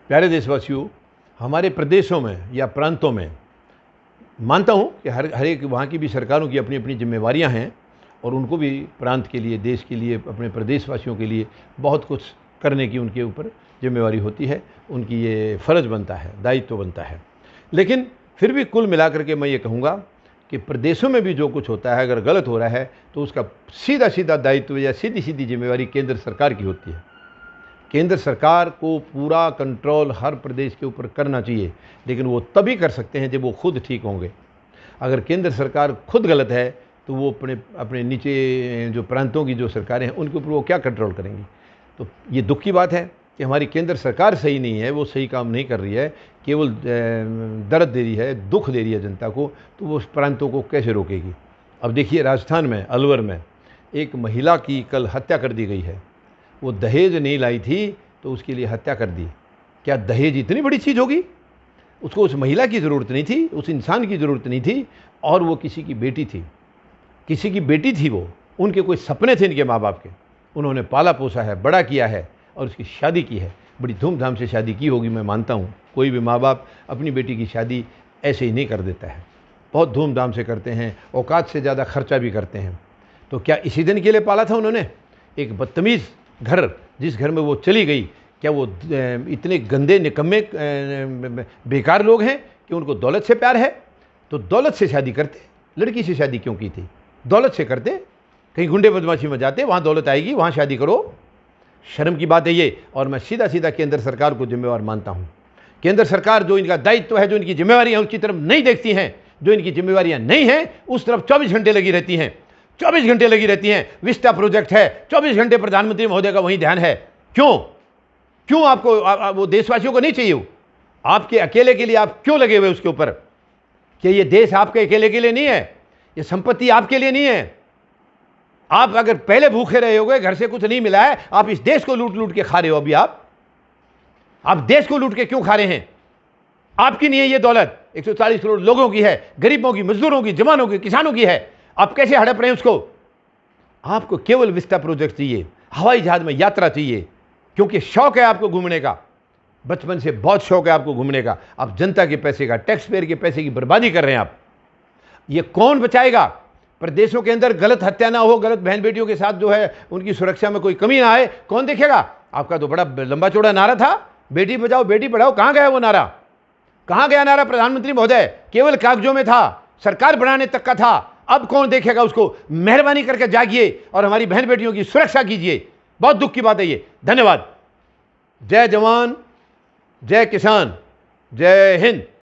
प्यारे देशवासियों, हमारे प्रदेशों में या प्रांतों में मानता हूँ कि हर एक वहाँ की भी सरकारों की अपनी अपनी जिम्मेवारियाँ हैं और उनको भी प्रांत के लिए, देश के लिए, अपने प्रदेशवासियों के लिए बहुत कुछ करने की उनके ऊपर जिम्मेवारी होती है। उनकी ये फ़र्ज़ बनता है, दायित्व बनता है। लेकिन फिर भी कुल मिलाकर के मैं ये कहूँगा कि प्रदेशों में भी जो कुछ होता है, अगर गलत हो रहा है तो उसका सीधा सीधा दायित्व या सीधी सीधी जिम्मेवारी केंद्र सरकार की होती है। केंद्र सरकार को पूरा कंट्रोल हर प्रदेश के ऊपर करना चाहिए, लेकिन वो तभी कर सकते हैं जब वो खुद ठीक होंगे। अगर केंद्र सरकार खुद गलत है तो वो अपने अपने नीचे जो प्रांतों की जो सरकारें हैं उनके ऊपर वो क्या कंट्रोल करेंगी। तो ये दुख की बात है कि हमारी केंद्र सरकार सही नहीं है, वो सही काम नहीं कर रही है, केवल दर्द दे रही है, दुख दे रही है जनता को, तो वो उस प्रांतों को कैसे रोकेगी। अब देखिए, राजस्थान में अलवर में एक महिला की कल हत्या कर दी गई है। वो दहेज नहीं लाई थी तो उसके लिए हत्या कर दी। क्या दहेज इतनी बड़ी चीज़ होगी? उसको उस महिला की ज़रूरत नहीं थी, उस इंसान की ज़रूरत नहीं थी, और वो किसी की बेटी थी, किसी की बेटी थी। वो उनके कोई सपने थे इनके माँ बाप के, उन्होंने पाला पोसा है, बड़ा किया है और उसकी शादी की है। बड़ी धूमधाम से शादी की होगी, मैं मानता हूँ। कोई भी माँ बाप अपनी बेटी की शादी ऐसे ही नहीं कर देता है, बहुत धूमधाम से करते हैं, औकात से ज़्यादा खर्चा भी करते हैं। तो क्या इसी दिन के लिए पाला था उन्होंने? एक बदतमीज़ घर, जिस घर में वो चली गई, क्या वो इतने गंदे निकम्मे बेकार लोग हैं कि उनको दौलत से प्यार है? तो दौलत से शादी करते, लड़की से शादी क्यों की थी? दौलत से करते, कहीं गुंडे बदमाशी में जाते, वहाँ दौलत आएगी, वहाँ शादी करो। शर्म की बात है ये। और मैं सीधा सीधा केंद्र सरकार को जिम्मेवार मानता हूँ। केंद्र सरकार जो इनका दायित्व है, जो इनकी जिम्मेवारी है, उसकी तरफ नहीं देखती हैं। जो इनकी जिम्मेवारियाँ नहीं हैं उस तरफ 24 घंटे लगी रहती हैं, 24 घंटे लगी रहती हैं। विस्टा प्रोजेक्ट है, 24 घंटे प्रधानमंत्री महोदय का वहीं ध्यान है। क्यों आपको वो देशवासियों को नहीं चाहिए? आपके अकेले के लिए आप क्यों लगे हुए उसके ऊपर? कि ये देश आपके अकेले के लिए नहीं है, ये संपत्ति आपके लिए नहीं है। आप अगर पहले भूखे रहे होगे, घर से कुछ नहीं मिला है, आप इस देश को लूट लूट के खा रहे हो। अभी आप देश को लूट के क्यों खा रहे हैं? आपकी नहीं है ये दौलत, 140 करोड़ लोगों की है, गरीबों की, मजदूरों की, जवानों की, किसानों की है। आप कैसे हड़प रहे हैं उसको? आपको केवल विस्टा प्रोजेक्ट चाहिए, हवाई जहाज में यात्रा चाहिए, क्योंकि शौक है आपको घूमने का, बचपन से बहुत शौक है आपको घूमने का। आप जनता के पैसे का, टैक्स पेयर के पैसे की बर्बादी कर रहे हैं आप। ये कौन बचाएगा? प्रदेशों के अंदर गलत हत्या ना हो, गलत बहन बेटियों के साथ जो है उनकी सुरक्षा में कोई कमी ना आए, कौन देखेगा? आपका तो बड़ा लंबा चौड़ा नारा था, बेटी बचाओ बेटी पढ़ाओ। कहां गया वो नारा? कहां गया नारा प्रधानमंत्री महोदय? केवल कागजों में था, सरकार बनाने तक का था। अब कौन देखेगा उसको? मेहरबानी करके जागिए और हमारी बहन बेटियों की सुरक्षा कीजिए। बहुत दुख की बात है ये। धन्यवाद। जय जवान, जय किसान, जय हिंद।